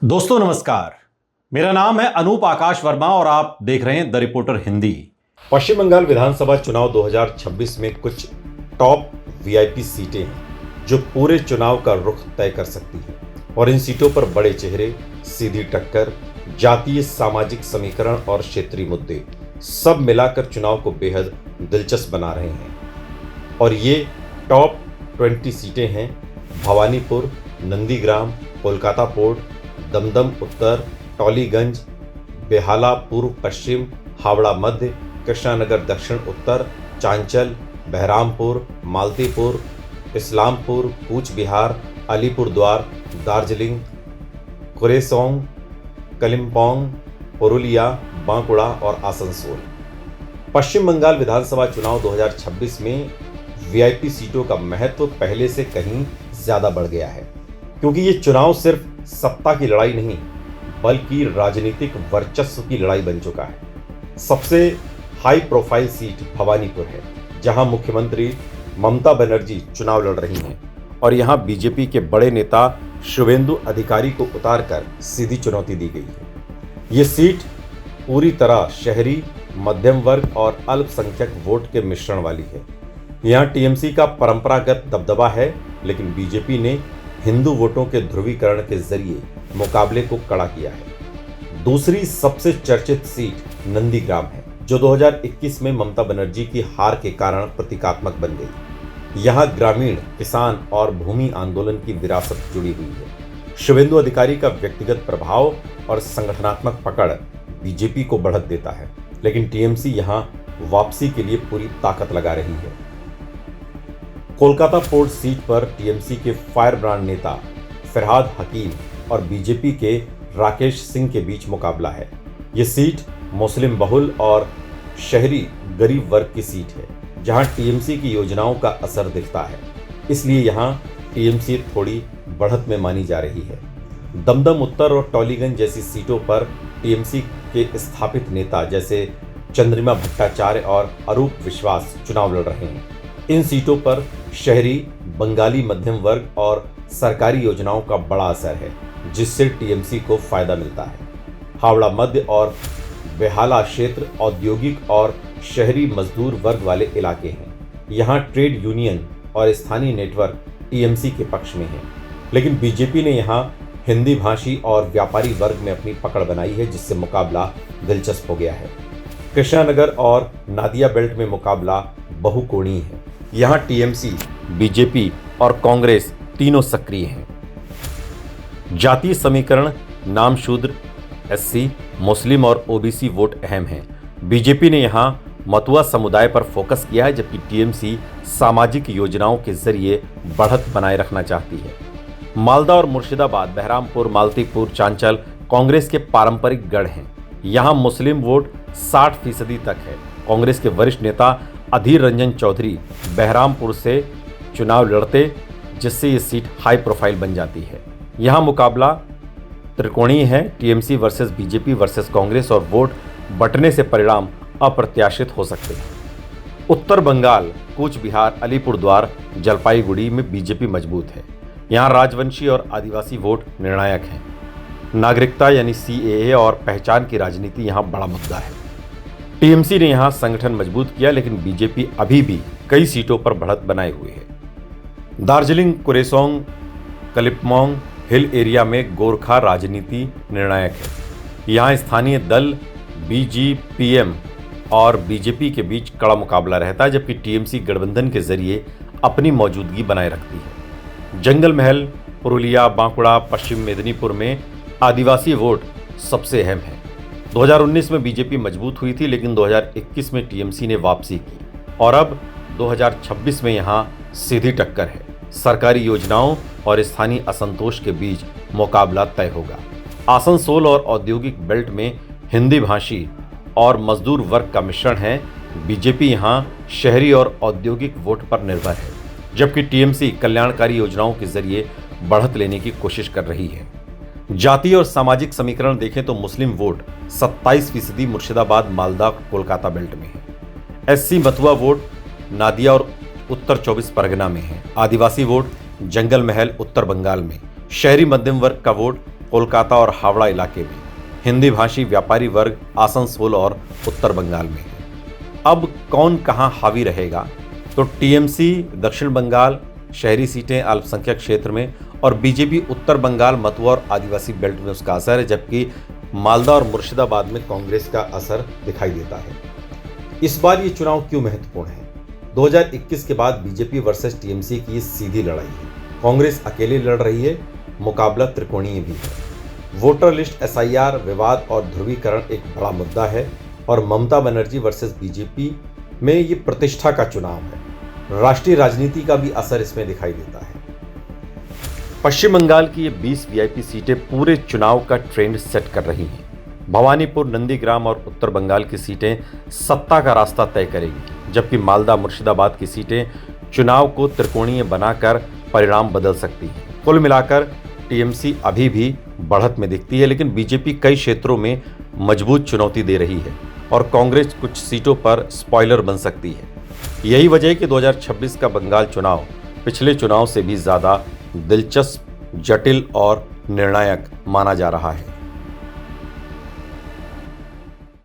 दोस्तों नमस्कार। मेरा नाम है अनूप आकाश वर्मा और आप देख रहे हैं द रिपोर्टर हिंदी। पश्चिम बंगाल विधानसभा चुनाव 2026 में कुछ टॉप वीआईपी सीटें हैं जो पूरे चुनाव का रुख तय कर सकती हैं और इन सीटों पर बड़े चेहरे, सीधी टक्कर, जातीय सामाजिक समीकरण और क्षेत्रीय मुद्दे सब मिलाकर चुनाव को बेहद दिलचस्प बना रहे हैं। और ये टॉप 20 सीटें हैं भवानीपुर, नंदीग्राम, कोलकाता पोर्ट, दमदम उत्तर, टॉलीगंज, बेहाला पूर्व पश्चिम, हावड़ा मध्य, कृष्णानगर दक्षिण उत्तर, चांचल, बहरामपुर, मालतीपुर, इस्लामपुर, कूच बिहार, अलीपुरद्वार, दार्जिलिंग, कुरेसोंग, कलिम्पोंग, पुरुलिया, बांकुड़ा और आसनसोल। पश्चिम बंगाल विधानसभा चुनाव 2026 में वीआईपी सीटों का महत्व पहले से कहीं ज्यादा बढ़ गया है, क्योंकि ये चुनाव सिर्फ सत्ता की लड़ाई नहीं बल्कि राजनीतिक वर्चस्व की लड़ाई बन चुका है। सबसे हाई प्रोफाइल सीट भवानीपुर है, जहां मुख्यमंत्री ममता बनर्जी चुनाव लड़ रही हैं और यहां बीजेपी के बड़े नेता शुवेंदु अधिकारी को उतारकर सीधी चुनौती दी गई है। ये सीट पूरी तरह शहरी, मध्यम वर्ग और अल्पसंख्यक वोट के मिश्रण वाली है। यहाँ टीएमसी का परंपरागत दबदबा है, लेकिन बीजेपी ने हिंदू वोटों के ध्रुवीकरण के जरिए मुकाबले को कड़ा किया है। दूसरी सबसे चर्चित सीट नंदीग्राम है, जो 2021 में ममता बनर्जी की हार के कारण प्रतीकात्मक बन गई। यहाँ ग्रामीण, किसान और भूमि आंदोलन की विरासत जुड़ी हुई है। शुवेंदु अधिकारी का व्यक्तिगत प्रभाव और संगठनात्मक पकड़ बीजेपी को बढ़त देता है, लेकिन टीएमसी यहाँ वापसी के लिए पूरी ताकत लगा रही है। कोलकाता पोर्ट सीट पर टीएमसी के फायर ब्रांड नेता फरहाद हकीम और बीजेपी के राकेश सिंह के बीच मुकाबला है। ये सीट मुस्लिम बहुल और शहरी गरीब वर्ग की सीट है, जहां टीएमसी की योजनाओं का असर दिखता है, इसलिए यहां टीएमसी थोड़ी बढ़त में मानी जा रही है। दमदम उत्तर और टॉलीगंज जैसी सीटों पर टीएमसी के स्थापित नेता जैसे चंद्रिमा भट्टाचार्य और अरूप विश्वास चुनाव लड़ रहे हैं। इन सीटों पर शहरी, बंगाली मध्यम वर्ग और सरकारी योजनाओं का बड़ा असर है, जिससे टीएमसी को फायदा मिलता है। हावड़ा मध्य और बेहाला क्षेत्र औद्योगिक और शहरी मजदूर वर्ग वाले इलाके हैं। यहाँ ट्रेड यूनियन और स्थानीय नेटवर्क टीएमसी के पक्ष में है, लेकिन बीजेपी ने यहाँ हिंदी भाषी और व्यापारी वर्ग में अपनी पकड़ बनाई है, जिससे मुकाबला दिलचस्प हो गया है। कृष्णानगर और नादिया बेल्ट में मुकाबला बहुकोणीय है। यहाँ टीएमसी, बीजेपी और कांग्रेस तीनों सक्रिय हैं। जातीय समीकरण, नाम शूद्र, एससी, मुस्लिम और ओबीसी वोट अहम हैं। बीजेपी ने यहाँ मतुआ समुदाय पर फोकस किया है, जबकि टीएमसी सामाजिक योजनाओं के जरिए बढ़त बनाए रखना चाहती है। मालदा और मुर्शिदाबाद, बहरामपुर, मालतीपुर, चांचल कांग्रेस के पारंपरिक गढ़ हैं। यहाँ मुस्लिम वोट 60% तक है। कांग्रेस के वरिष्ठ नेता अधीर रंजन चौधरी बहरामपुर से चुनाव लड़ते, जिससे ये सीट हाई प्रोफाइल बन जाती है। यहाँ मुकाबला त्रिकोणीय है, TMC versus BJP versus Congress, और वोट बंटने से परिणाम अप्रत्याशित हो सकते हैं। उत्तर बंगाल, कूच बिहार, अलीपुरद्वार, जलपाईगुड़ी में बीजेपी मजबूत है। यहाँ राजवंशी और आदिवासी वोट निर्णायक हैं। नागरिकता यानी सीएए और पहचान की राजनीति यहाँ बड़ा मुद्दा है। टीएमसी ने यहां संगठन मजबूत किया, लेकिन बीजेपी अभी भी कई सीटों पर बढ़त बनाए हुए है। दार्जिलिंग, कुरेसोंग, कलिम्पोंग हिल एरिया में गोरखा राजनीति निर्णायक है। यहां स्थानीय दल बीजीपीएम और बीजेपी के बीच कड़ा मुकाबला रहता है, जबकि टीएमसी गठबंधन के जरिए अपनी मौजूदगी बनाए रखती है। जंगल महल, पुरुलिया, बांकुड़ा, पश्चिम मेदिनीपुर में आदिवासी वोट सबसे अहम है। 2019 में बीजेपी मजबूत हुई थी, लेकिन 2021 में टीएमसी ने वापसी की और अब 2026 में यहां सीधी टक्कर है। सरकारी योजनाओं और स्थानीय असंतोष के बीच मुकाबला तय होगा। आसनसोल और औद्योगिक बेल्ट में हिंदी भाषी और मजदूर वर्ग का मिश्रण है। बीजेपी यहां शहरी और औद्योगिक वोट पर निर्भर है, जबकि टीएमसी कल्याणकारी योजनाओं के जरिए बढ़त लेने की कोशिश कर रही है। जातीय और सामाजिक समीकरण देखें तो मुस्लिम वोट 27% मुर्शिदाबाद, मालदा, कोलकाता बेल्ट में है। एससी मतुआ वोट नादिया और उत्तर 24 परगना में है। आदिवासी वोट जंगल महल उत्तर बंगाल में। शहरी मध्यम वर्ग का वोट कोलकाता और हावड़ा इलाके में, हिंदी भाषी व्यापारी वर्ग आसनसोल और उत्तर बंगाल में है। अब कौन कहां हावी रहेगा? तो टीएमसी दक्षिण बंगाल शहरी सीटें अल्पसंख्यक क्षेत्र में और बीजेपी उत्तर बंगाल मथुरा और आदिवासी बेल्ट में उसका असर है, जबकि मालदा और मुर्शिदाबाद में कांग्रेस का असर दिखाई देता है। इस बार ये चुनाव क्यों महत्वपूर्ण है? 2021 के बाद बीजेपी वर्सेस टीएमसी की ये सीधी लड़ाई है। कांग्रेस अकेले लड़ रही है, मुकाबला त्रिकोणीय भी है। वोटर लिस्ट एसआईआर विवाद और ध्रुवीकरण एक बड़ा मुद्दा है और ममता बनर्जी वर्सेस बीजेपी में ये प्रतिष्ठा का चुनाव है। राष्ट्रीय राजनीति का भी असर इसमें दिखाई देता है। पश्चिम बंगाल की ये 20 वीआईपी सीटें पूरे चुनाव का ट्रेंड सेट कर रही हैं। भवानीपुर, नंदीग्राम और उत्तर बंगाल की सीटें सत्ता का रास्ता तय करेगी, जबकि मालदा, मुर्शिदाबाद की सीटें चुनाव को त्रिकोणीय बनाकर परिणाम बदल सकती हैं। कुल मिलाकर टीएमसी अभी भी बढ़त में दिखती है, लेकिन बीजेपी कई क्षेत्रों में मजबूत चुनौती दे रही है और कांग्रेस कुछ सीटों पर स्पॉइलर बन सकती है। यही वजह है कि 2026 का बंगाल चुनाव पिछले चुनाव से भी ज्यादा दिलचस्प, जटिल और निर्णायक माना जा रहा है।